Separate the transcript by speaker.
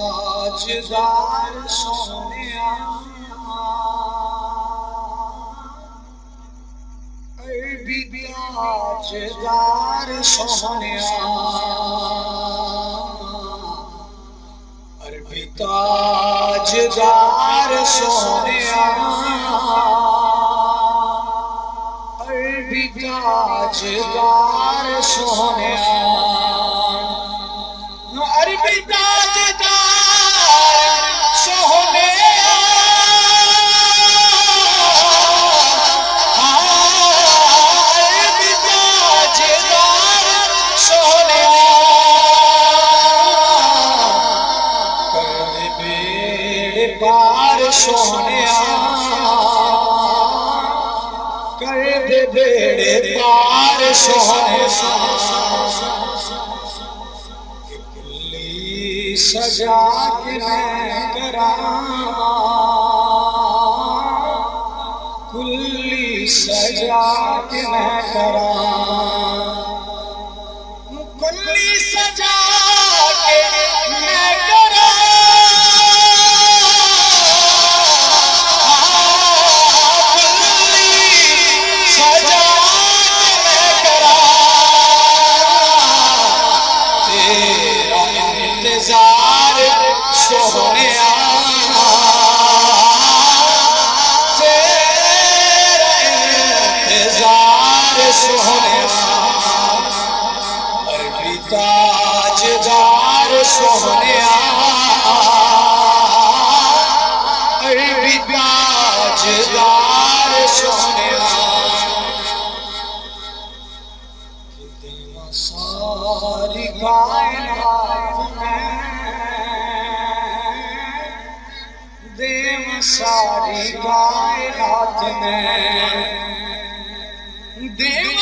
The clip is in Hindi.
Speaker 1: ताजदार सोनिया अरबी ताजदार सोनिया अरबी ताजदार सोनिया अरबी ताजदार सोनिया अरबी ताजदार सोनिया अरबी ताजदार सोनिया कर बेड़े पार सोनिया कर दे बेड़े पार सोनिया सजा के मैं करा कुल्ली सजा के मैं करा कुल्ली सजा के मैं करा कुल्ली सजा के मैं करा तेरा इंतजार सोनिया तेरा इंतजार सोनिया अरबी ताजदार सोनिया अरबी ताजदार सोनिया सारी कायनात में देव सारी कायनात में देव